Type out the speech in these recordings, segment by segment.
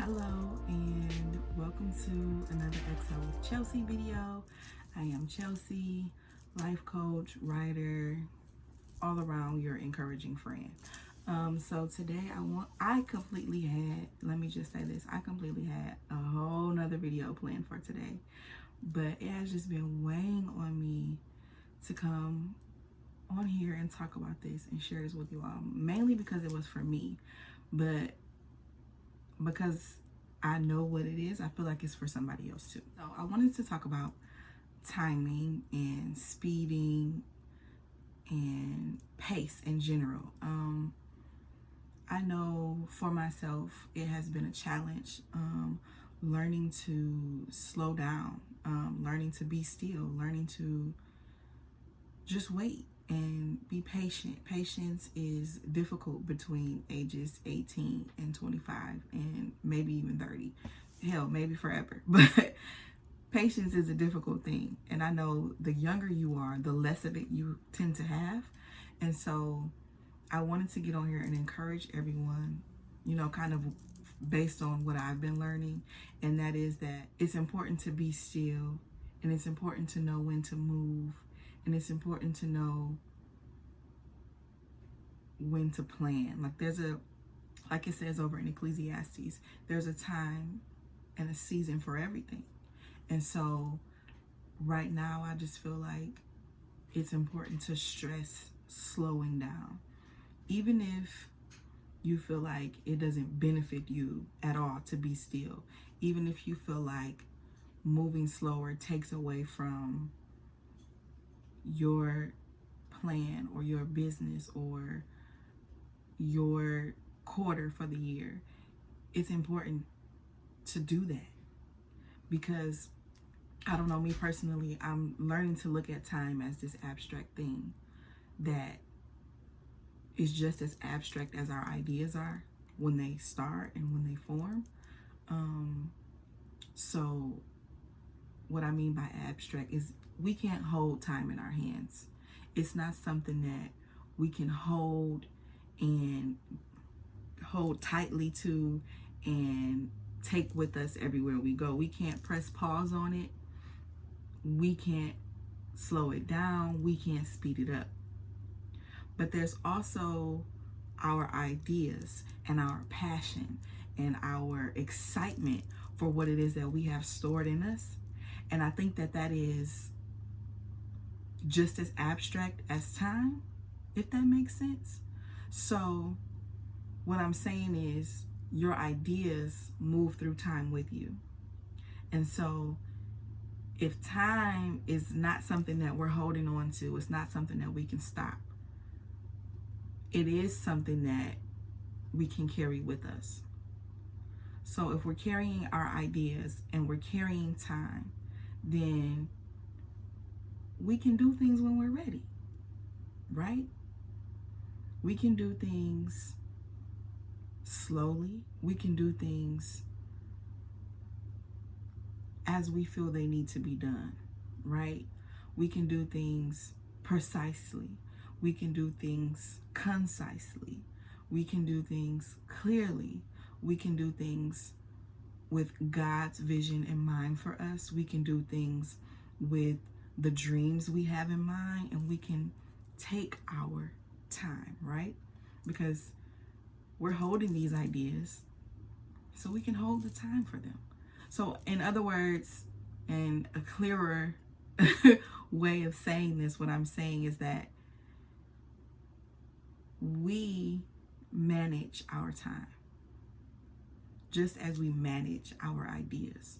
Hello and welcome to another Excel with Chelsea video. I am Chelsea, life coach, writer, all around your encouraging friend. So today I completely had a whole nother video planned for today, but it has just been weighing on me to come on here and talk about this and share this with you all, mainly because it was for me, but because I know what it is, I feel like it's for somebody else too. So I wanted to talk about timing and speeding and pace in general. I know for myself, it has been a challenge, learning to slow down, learning to be still, learning to just wait and be patient. Patience is difficult between ages 18 and 25 and maybe even 30. Hell, maybe forever. But patience is a difficult thing. And I know the younger you are, the less of it you tend to have. And so I wanted to get on here and encourage everyone, kind of based on what I've been learning. And that is that it's important to be still, and it's important to know when to move, and it's important to know when to plan. Like it says over in Ecclesiastes, there's a time and a season for everything. And so right now, I just feel like it's important to stress slowing down. Even if you feel like it doesn't benefit you at all to be still, even if you feel like moving slower takes away from your plan or your business or your quarter for the year, it's important to do that. Because I don't know, me personally, I'm learning to look at time as this abstract thing that is just as abstract as our ideas are when they start and when they form. So what I mean by abstract is we can't hold time in our hands. It's not something that we can hold and hold tightly to and take with us everywhere we go. We can't press pause on it. We can't slow it down. We can't speed it up. But there's also our ideas and our passion and our excitement for what it is that we have stored in us. And I think that that is just as abstract as time, if that makes sense. So what I'm saying is your ideas move through time with you. And so if time is not something that we're holding on to, it's not something that we can stop. It is something that we can carry with us. So if we're carrying our ideas and we're carrying time, then we can do things when we're ready, right? We can do things slowly. We can do things as we feel they need to be done, right? We can do things precisely. We can do things concisely. We can do things clearly. We can do things with God's vision in mind for us. We can do things with the dreams we have in mind, and we can take our time, right? Because we're holding these ideas, so we can hold the time for them. So in other words, and a clearer way of saying this, what I'm saying is that we manage our time just as we manage our ideas.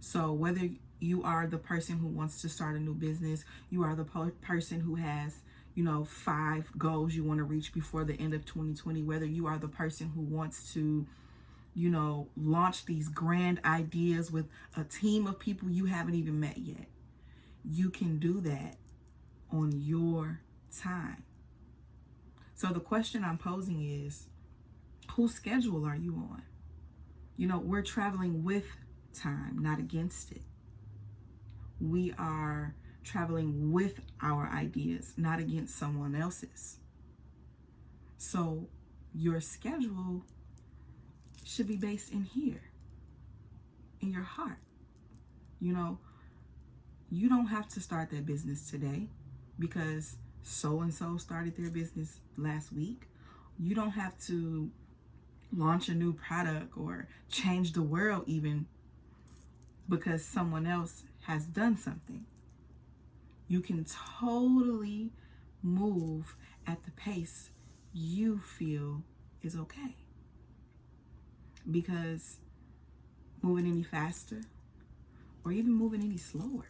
So whether you are the person who wants to start a new business, you are the person who has 5 goals you want to reach before the end of 2020, whether you are the person who wants to launch these grand ideas with a team of people you haven't even met yet, you can do that on your time. So the question I'm posing is, whose schedule are you on? We're traveling with time, not against it. We are traveling with our ideas, not against someone else's. So your schedule should be based in here. in your heart. You know, you don't have to start that business today because so and so started their business last week. You don't have to launch a new product or change the world even because someone else has done something. You can totally move at the pace you feel is okay. Because moving any faster or even moving any slower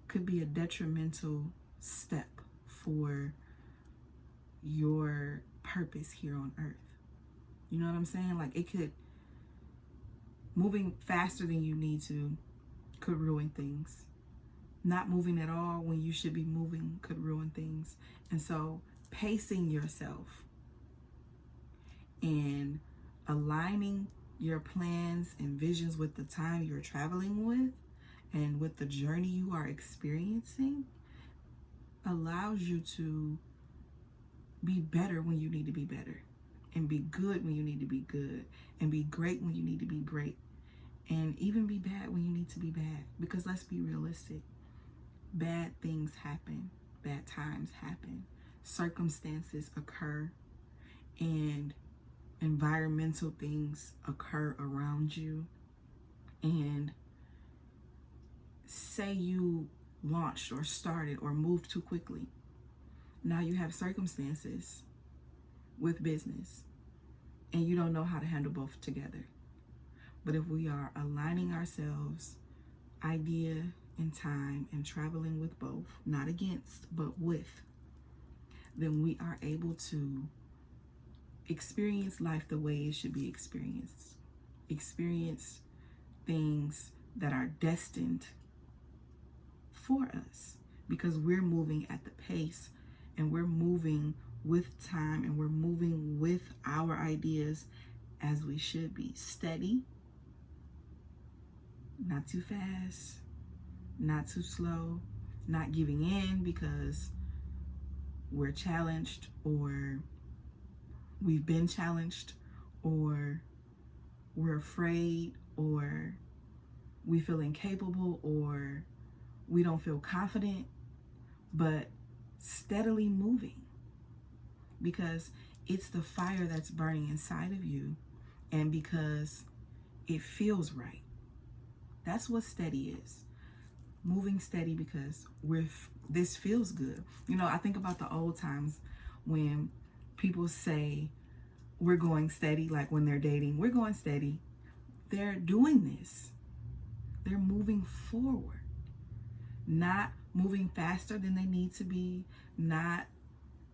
could be a detrimental step for your purpose here on earth. You know what I'm saying? Like, it could, moving faster than you need to could ruin things. Not moving at all when you should be moving could ruin things. And so pacing yourself and aligning your plans and visions with the time you're traveling with and with the journey you are experiencing allows you to be better when you need to be better, and be good when you need to be good, and be great when you need to be great, and even be bad when you need to be bad. Because let's be realistic, bad things happen, bad times happen, circumstances occur, and environmental things occur around you. And say you launched or started or moved too quickly. Now you have circumstances with business and you don't know how to handle both together. But if we are aligning ourselves, idea and time, and traveling with both, not against, but with, then we are able to experience life the way it should be experienced. Experience things that are destined for us because we're moving at the pace and we're moving with time and we're moving with our ideas as we should be. Steady, not too fast, not too slow, not giving in because we're challenged or we've been challenged or we're afraid or we feel incapable or we don't feel confident, but steadily moving because it's the fire that's burning inside of you and because it feels right. That's what steady is. Moving steady because this feels good. You know, I think about the old times when people say we're going steady, like when they're dating, we're going steady. They're doing this. They're moving forward, not moving faster than they need to be, not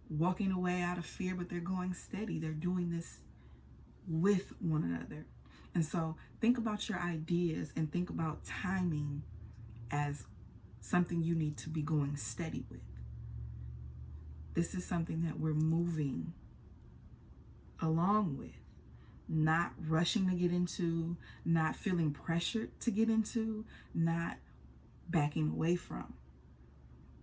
walking away out of fear, but they're going steady. They're doing this with one another. And so think about your ideas and think about timing as something you need to be going steady with. This is something that we're moving along with, not rushing to get into, not feeling pressured to get into, not backing away from,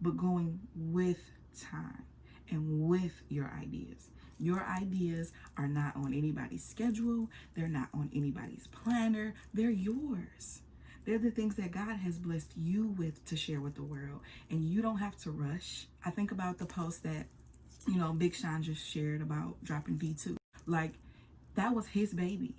but going with time and with your ideas. Your ideas are not on anybody's schedule. They're not on anybody's planner. They're yours. They're the things that God has blessed you with to share with the world. And you don't have to rush. I think about the post that, Big Sean just shared about dropping V2. Like, that was his baby.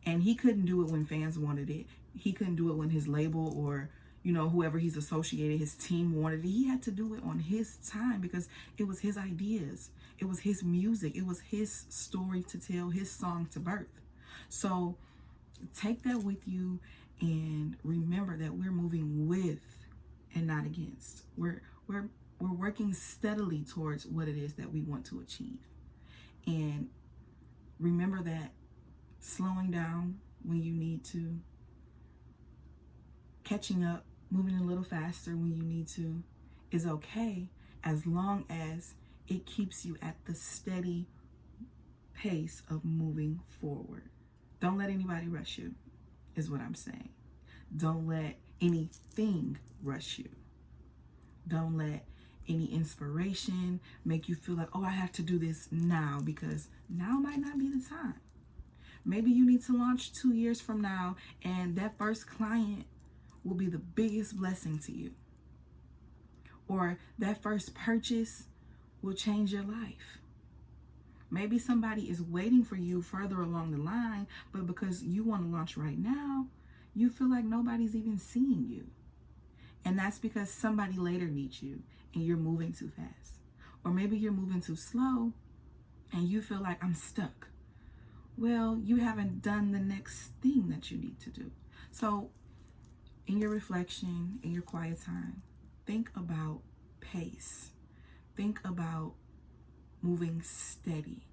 And he couldn't do it when fans wanted it. He couldn't do it when his label or, whoever he's associated, his team wanted it. He had to do it on his time because it was his ideas. It was his music. It was his story to tell, his song to birth. So take that with you and remember that we're moving with and not against. We're working steadily towards what it is that we want to achieve. And remember that slowing down when you need to, catching up, moving a little faster when you need to is okay as long as it keeps you at the steady pace of moving forward. Don't let anybody rush you, is what I'm saying. Don't let anything rush you. Don't let any inspiration make you feel like, oh, I have to do this now, because now might not be the time. Maybe you need to launch 2 years from now, and that first client will be the biggest blessing to you. Or that first purchase will change your life. Maybe somebody is waiting for you further along the line, but because you want to launch right now, you feel like nobody's even seeing you. And that's because somebody later needs you and you're moving too fast. Or maybe you're moving too slow and you feel like I'm stuck. Well, you haven't done the next thing that you need to do. So in your reflection, in your quiet time, think about pace. Think about moving steady,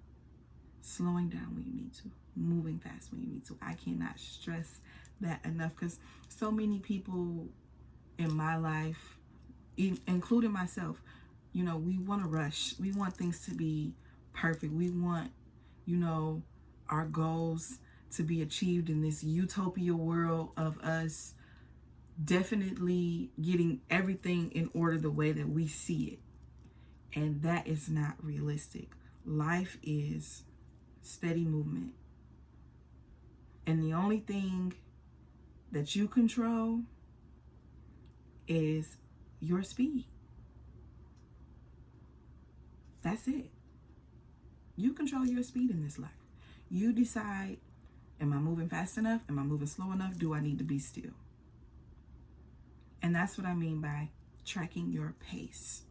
slowing down when you need to, moving fast when you need to. I cannot stress that enough, because so many people in my life, including myself, you know, we want to rush. We want things to be perfect. We want, you know, our goals to be achieved in this utopia world of us definitely getting everything in order the way that we see it. And that is not realistic. Life is steady movement. And the only thing that you control is your speed. That's it. You control your speed in this life. You decide, am I moving fast enough? Am I moving slow enough? Do I need to be still? And that's what I mean by tracking your pace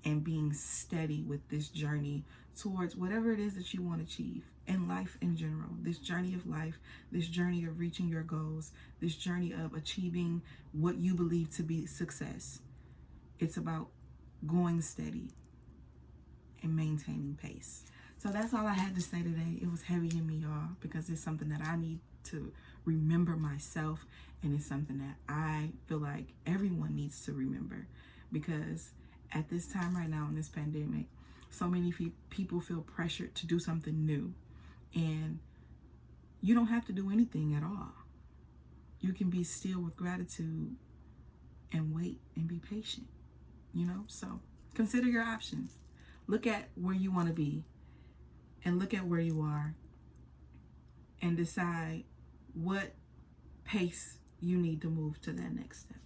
and being steady with this journey towards whatever it is that you want to achieve in life in general. This journey of life, this journey of reaching your goals, this journey of achieving what you believe to be success. It's about going steady and maintaining pace. So that's all I had to say today. It was heavy in me, y'all, because it's something that I need to remember myself, and it's something that I feel like everyone needs to remember, because at this time right now in this pandemic, so many people feel pressured to do something new, and you don't have to do anything at all. You can be still with gratitude and wait and be patient, you know? So consider your options. Look at where you want to be and look at where you are and decide what pace you need to move to that next step.